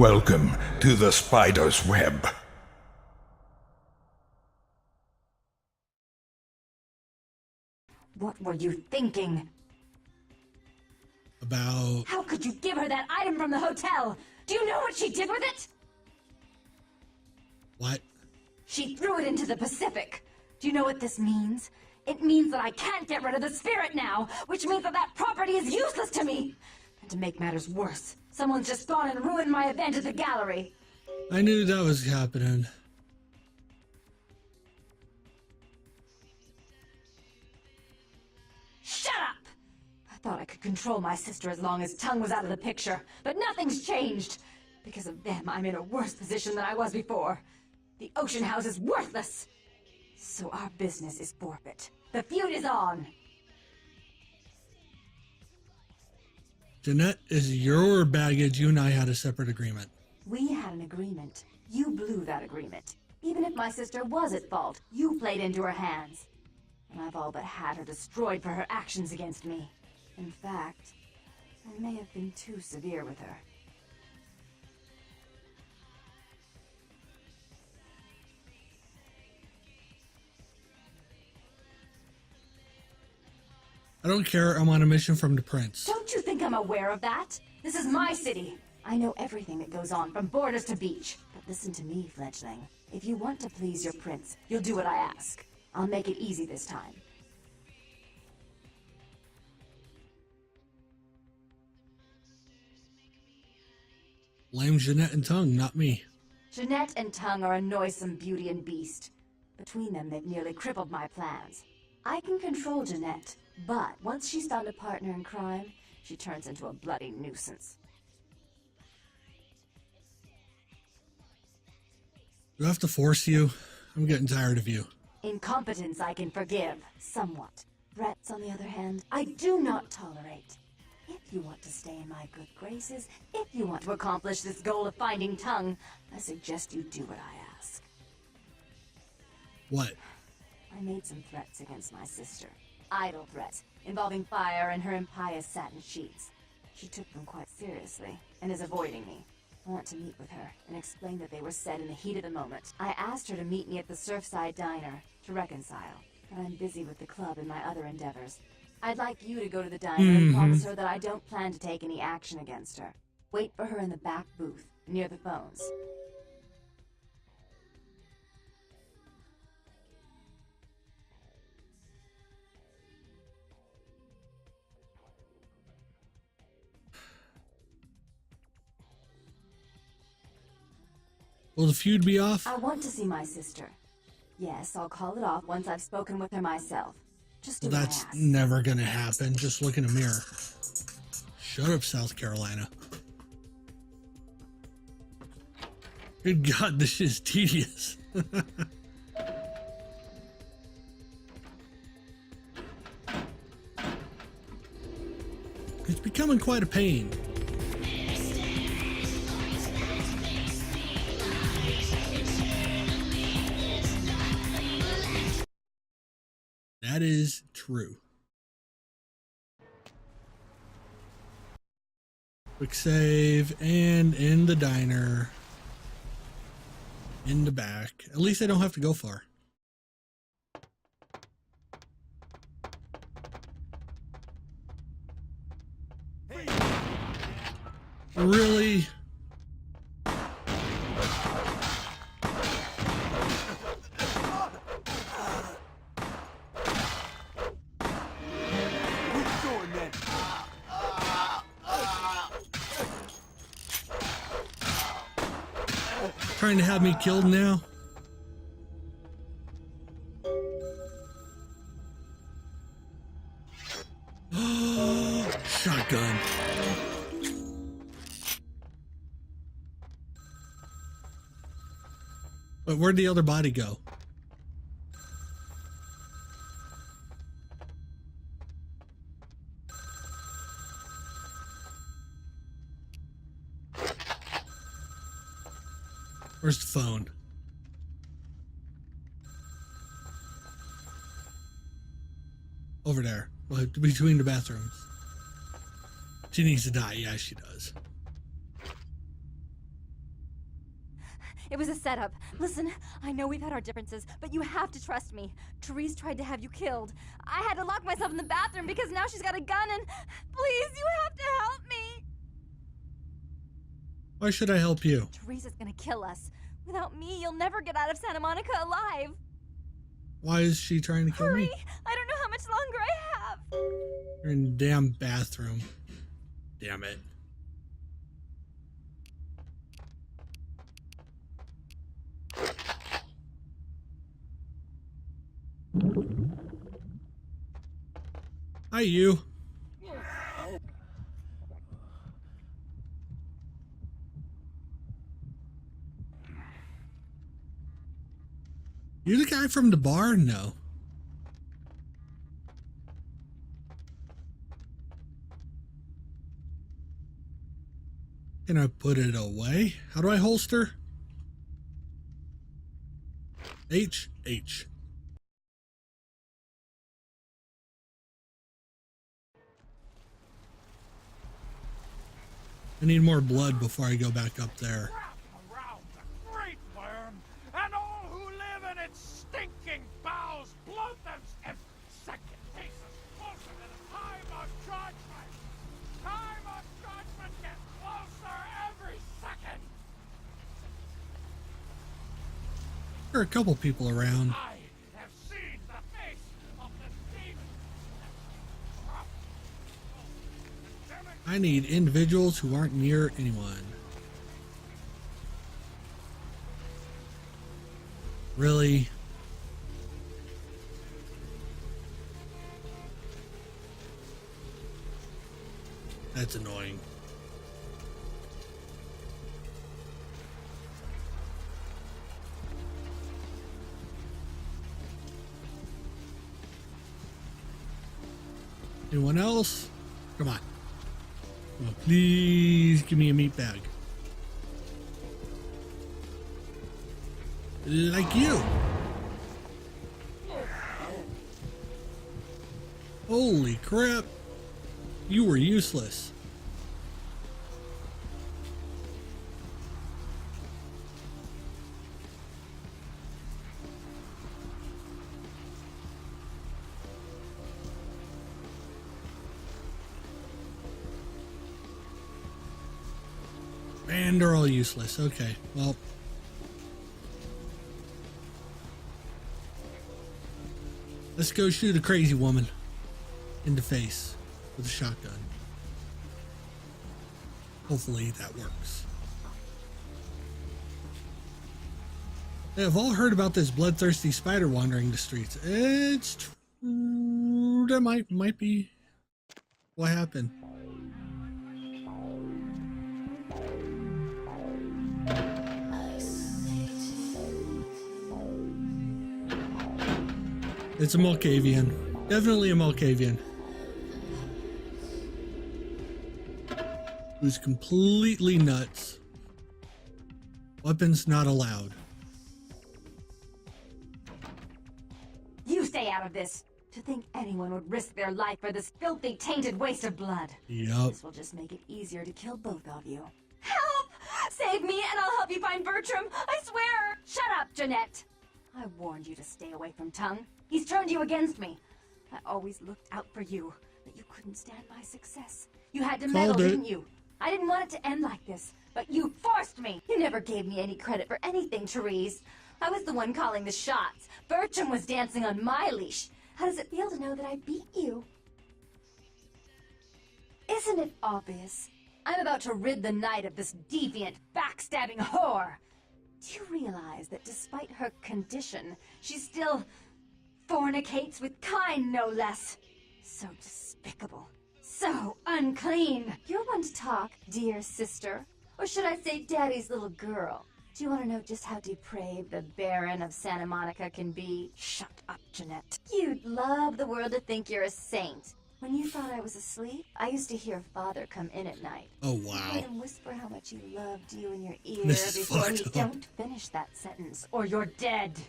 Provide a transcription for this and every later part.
Welcome to the spider's web. What were you thinking? About... How could you give her that item from the hotel? Do you know what she did with it? What? She threw it into the Pacific. Do you know what this means? It means that I can't get rid of the spirit now, which means that that property is useless to me. And to make matters worse, someone's just gone and ruined my event at the gallery. I knew that was happening. Shut up! I thought I could control my sister as long as Tongue was out of the picture, but nothing's changed. Because of them, I'm in a worse position than I was before. The Ocean House is worthless. So our business is forfeit. The feud is on. Jeanette is your baggage. You and I had a separate agreement. We had an agreement. You blew that agreement. Even if my sister was at fault, you played into her hands. And I've all but had her destroyed for her actions against me. In fact, I may have been too severe with her. I don't care. I'm on a mission from the prince. Don't you think I'm aware of that? This is my city. I know everything that goes on, from borders to beach. But listen to me, fledgling. If you want to please your prince, you'll do what I ask. I'll make it easy this time. Blame Jeanette and Tongue, not me. Jeanette and Tongue are a noisome beauty and beast. Between them, they've nearly crippled my plans. I can control Jeanette, but once she's found a partner in crime, she turns into a bloody nuisance. Do I have to force you? I'm getting tired of you. Incompetence I can forgive, somewhat. Threats, on the other hand, I do not tolerate. If you want to stay in my good graces, if you want to accomplish this goal of finding Tongue, I suggest you do what I ask. What? I made some threats against my sister. Idle threats, involving fire and her impious satin sheets. She took them quite seriously, and is avoiding me. I want to meet with her, and explain that they were said in the heat of the moment. I asked her to meet me at the Surfside Diner, to reconcile, but I'm busy with the club and my other endeavors. I'd like you to go to the diner and promise her that I don't plan to take any action against her. Wait for her in the back booth, near the phones. Will the feud be off? I want to see my sister. Yes, I'll call it off once I've spoken with her myself. Just do Well, what I that's ask. never gonna happen. Just look in a mirror. Shut up, South Carolina. Good God, this is tedious. It's becoming quite a pain. That is true. Quick save, and in the diner. In the back. At least I don't have to go far. Really? Trying to have me killed now? Shotgun. But where'd the other body go? Where's the phone? Over there, between the bathrooms. She needs to die. Yeah, she does. It was a setup. Listen, I know we've had our differences, but you have to trust me. Therese tried to have you killed. I had to lock myself in the bathroom because now she's got a gun and... Please, you have to help me! Why should I help you? Therese is gonna kill us. Without me, you'll never get out of Santa Monica alive. Why is she trying to kill Hurry! me? I don't know how much longer I have. You're in the damn bathroom. Damn it. Hi, you. You the guy from the bar? No. Can I put it away? How do I holster? H. I need more blood before I go back up there. Around the great worm, and all who live in its stinking bowels bloat them every second. Takes us closer to the time of judgment. Time of judgment gets closer every second. There are a couple people around. I have seen the face of the demon. I need individuals who aren't near anyone. Really? That's annoying. Anyone else? Come on. Oh, please give me a meat bag. Like you. Holy crap. You were useless. And they're all useless. Okay, well. Let's go shoot a crazy woman in the face with a shotgun. Hopefully that works. They've all heard about this bloodthirsty spider wandering the streets. It's true. That might be what happened. It's a Malkavian. Definitely a Malkavian. Who's completely nuts. Weapons not allowed. You stay out of this. To think anyone would risk their life for this filthy, tainted waste of blood. Yup. This will just make it easier to kill both of you. Help! Save me and I'll help you find Bertram. I swear! Shut up, Jeanette. I warned you to stay away from Tongue. He's turned you against me. I always looked out for you, but you couldn't stand my success. You had to meddle, didn't you? I didn't want it to end like this, but you forced me. You never gave me any credit for anything, Therese. I was the one calling the shots. Bertram was dancing on my leash. How does it feel to know that I beat you? Isn't it obvious? I'm about to rid the night of this deviant, backstabbing whore. Do you realize that despite her condition, she still fornicates with kind, no less? So despicable. So unclean. You're one to talk, dear sister. Or should I say daddy's little girl? Do you want to know just how depraved the Baron of Santa Monica can be? Shut up, Jeanette. You'd love the world to think you're a saint. When you thought I was asleep, I used to hear Father come in at night. Oh, I wow. heard him whisper how much he loved you in your ear This is before he... fucked up. Don't finish that sentence, or you're dead.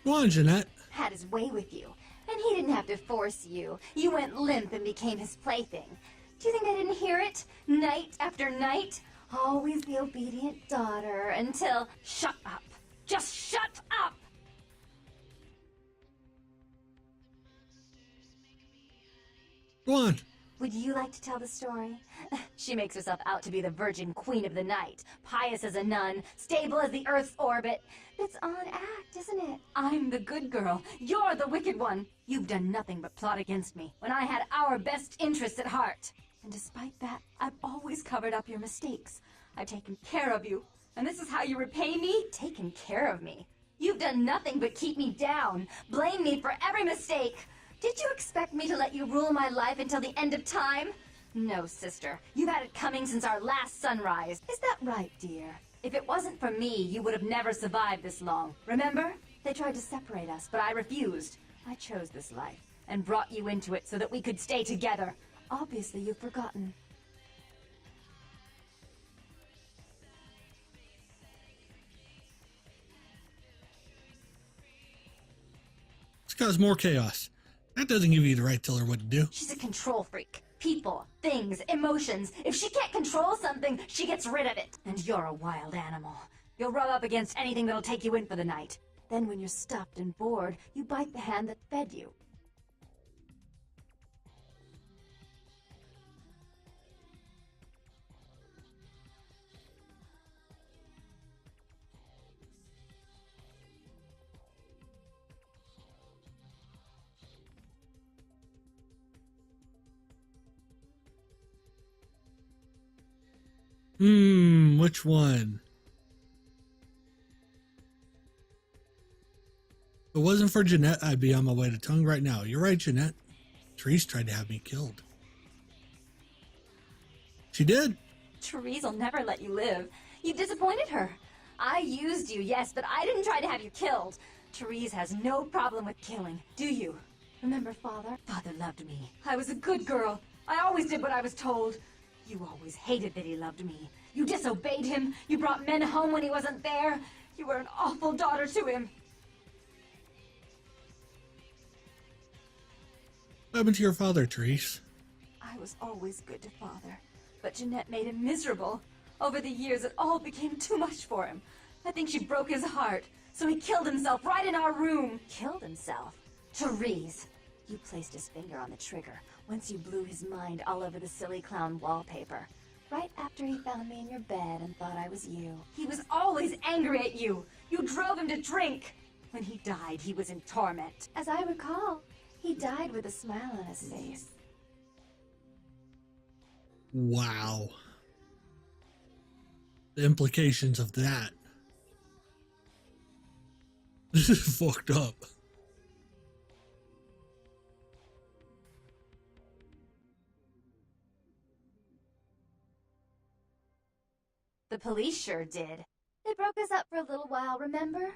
Go on, Jeanette. Had his way with you, and he didn't have to force you. You went limp and became his plaything. Do you think I didn't hear it? Night after night? Always the obedient daughter until... Shut up. Just shut up! Go on. Would you like to tell the story? She makes herself out to be the virgin queen of the night, pious as a nun, stable as the Earth's orbit. It's all an act, isn't it? I'm the good girl. You're the wicked one. You've done nothing but plot against me when I had our best interests at heart. And despite that, I've always covered up your mistakes. I've taken care of you. And this is how you repay me? Taken care of me. You've done nothing but keep me down, blame me for every mistake. Did you expect me to let you rule my life until the end of time? No, sister. You've had it coming since our last sunrise. Is that right, dear? If it wasn't for me, you would have never survived this long. Remember? They tried to separate us, but I refused. I chose this life and brought you into it so that we could stay together. Obviously, you've forgotten. Let's cause more chaos. That doesn't give you the right to tell her what to do. She's a control freak. People, things, emotions. If she can't control something, she gets rid of it. And you're a wild animal. You'll rub up against anything that'll take you in for the night. Then when you're stuffed and bored, you bite the hand that fed you. Which one? If it wasn't for Jeanette, I'd be on my way to Tongue right now. You're right, Jeanette. Therese tried to have me killed. She did. Therese will never let you live. You've disappointed her. I used you, yes, but I didn't try to have you killed. Therese has no problem with killing, do you? Remember Father? Father loved me. I was a good girl. I always did what I was told. You always hated that he loved me. You disobeyed him. You brought men home when he wasn't there. You were an awful daughter to him. What happened to your father, Therese? I was always good to Father, but Jeanette made him miserable. Over the years, it all became too much for him. I think she broke his heart, so he killed himself right in our room. Killed himself? Therese, you placed his finger on the trigger once you blew his mind all over the silly clown wallpaper. Right after he found me in your bed and thought I was you. He was always angry at you. You drove him to drink. When he died, he was in torment. As I recall, he died with a smile on his face. Wow. The implications of that. This is fucked up. The police sure did. They broke us up for a little while, remember?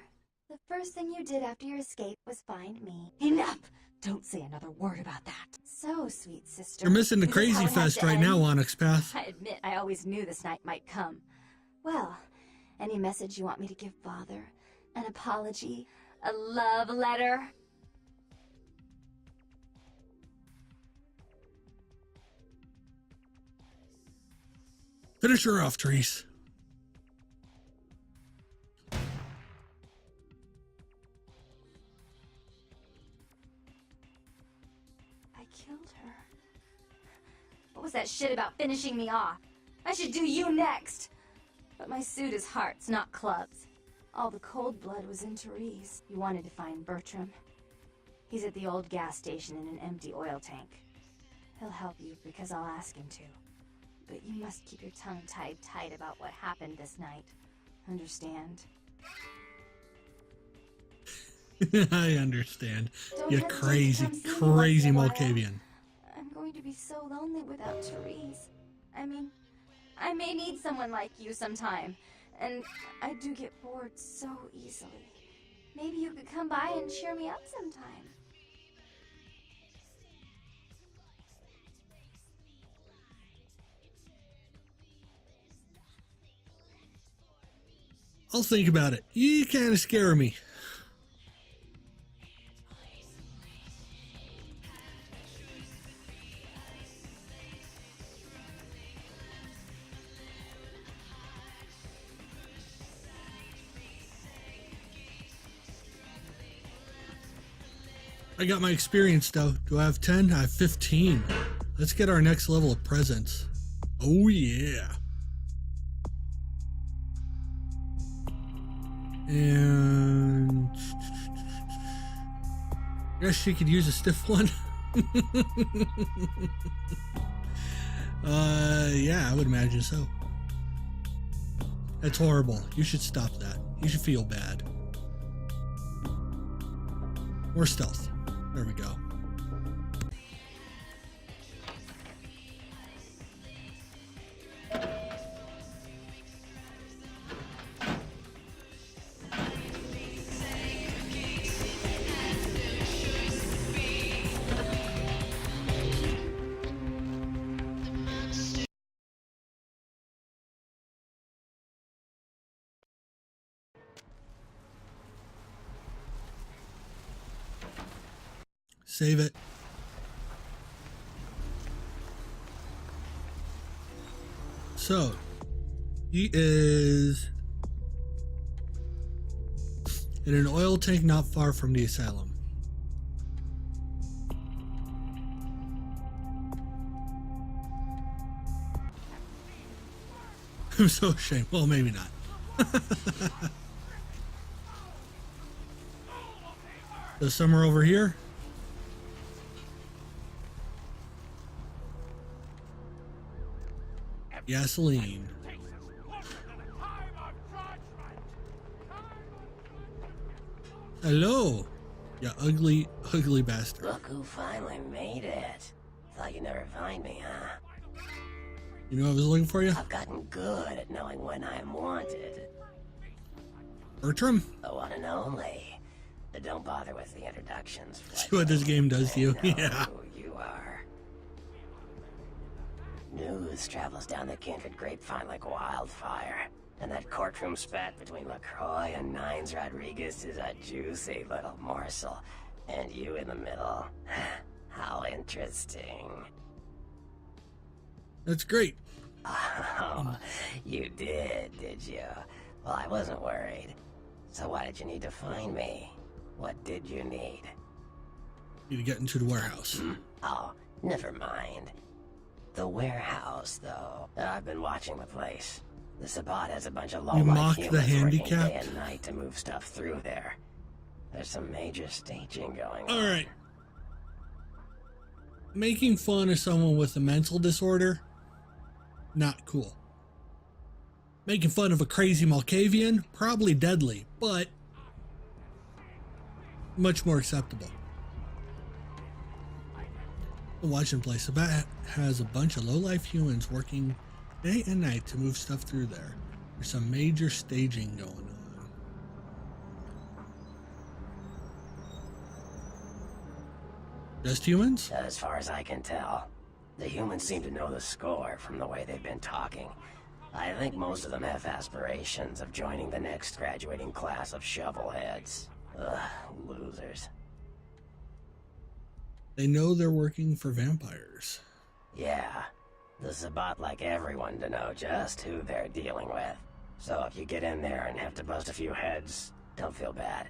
The first thing you did after your escape was find me. Enough! Don't say another word about that. So, sweet sister. You're missing the this is crazy how it had fest to right end. now, Onyx Path. I admit I always knew this night might come. Well, any message you want me to give Father? An apology? A love letter? Finish her off, Therese. I killed her. What was that shit about finishing me off? I should do you next. But my suit is hearts, not clubs. All the cold blood was in Therese. You wanted to find Bertram. He's at the old gas station in an empty oil tank. He'll help you because I'll ask him to. But you must keep your tongue tied tight about what happened this night. Understand? I understand. Don't You hesitate to crazy, come see me crazy once in a while. Malkavian. I'm going to be so lonely without Therese. I mean, I may need someone like you sometime. And I do get bored so easily. Maybe you could come by and cheer me up sometime. I'll think about it. You kind of scare me. I got my experience though. Do I have 10? I have 15. Let's get our next level of presence. Oh yeah. And I guess she could use a stiff one. Yeah, I would imagine so. That's horrible. You should stop that. You should feel bad. More stealth. There we go. Save it. So, he is in an oil tank not far from the asylum. I'm so ashamed. Well, maybe not. So somewhere over here. Gasoline. Hello, you ugly, ugly bastard. Look who finally made it. Thought you'd never find me, huh? You know I was looking for you? I've gotten good at knowing when I am wanted. Bertram? The one and only. But don't bother with the introductions. See what this game does to you. I know Yeah. who you are. News travels down the kindred grapevine like wildfire. And that courtroom spat between LaCroix and Nines Rodriguez is a juicy little morsel. And you in the middle. How interesting. That's great. Oh, you did you? Well, I wasn't worried. So why did you need to find me? What did you need? Need to get into the warehouse. Oh, never mind. The warehouse, though. I've been watching the place. The Sabbat has a bunch of You low-life mock humans the working handicapped? day and night to move stuff through there. There's some major staging going on. Alright. Making fun of someone with a mental disorder, not cool. Making fun of a crazy Malkavian, probably deadly, but much more acceptable. Watching place. Sabbat has a bunch of low-life humans working day and night to move stuff through there. There's some major staging going on. Just humans? As far as I can tell, the humans seem to know the score from the way they've been talking. I think most of them have aspirations of joining the next graduating class of shovelheads. Ugh, losers. They know they're working for vampires. Yeah, the Sabbat like everyone to know just who they're dealing with. So if you get in there and have to bust a few heads, don't feel bad.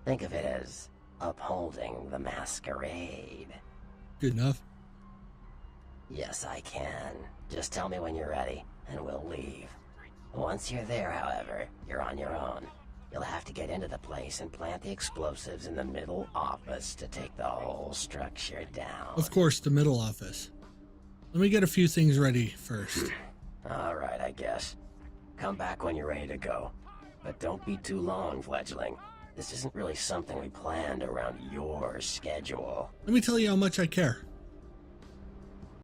Think of it as upholding the masquerade. Good enough. Yes, I can. Just tell me when you're ready, and we'll leave. Once you're there, however, you're on your own. You'll have to get into the place and plant the explosives in the middle office to take the whole structure down. Of course, the middle office. Let me get a few things ready first. Alright, I guess. Come back when you're ready to go. But don't be too long, fledgling. This isn't really something we planned around your schedule. Let me tell you how much I care.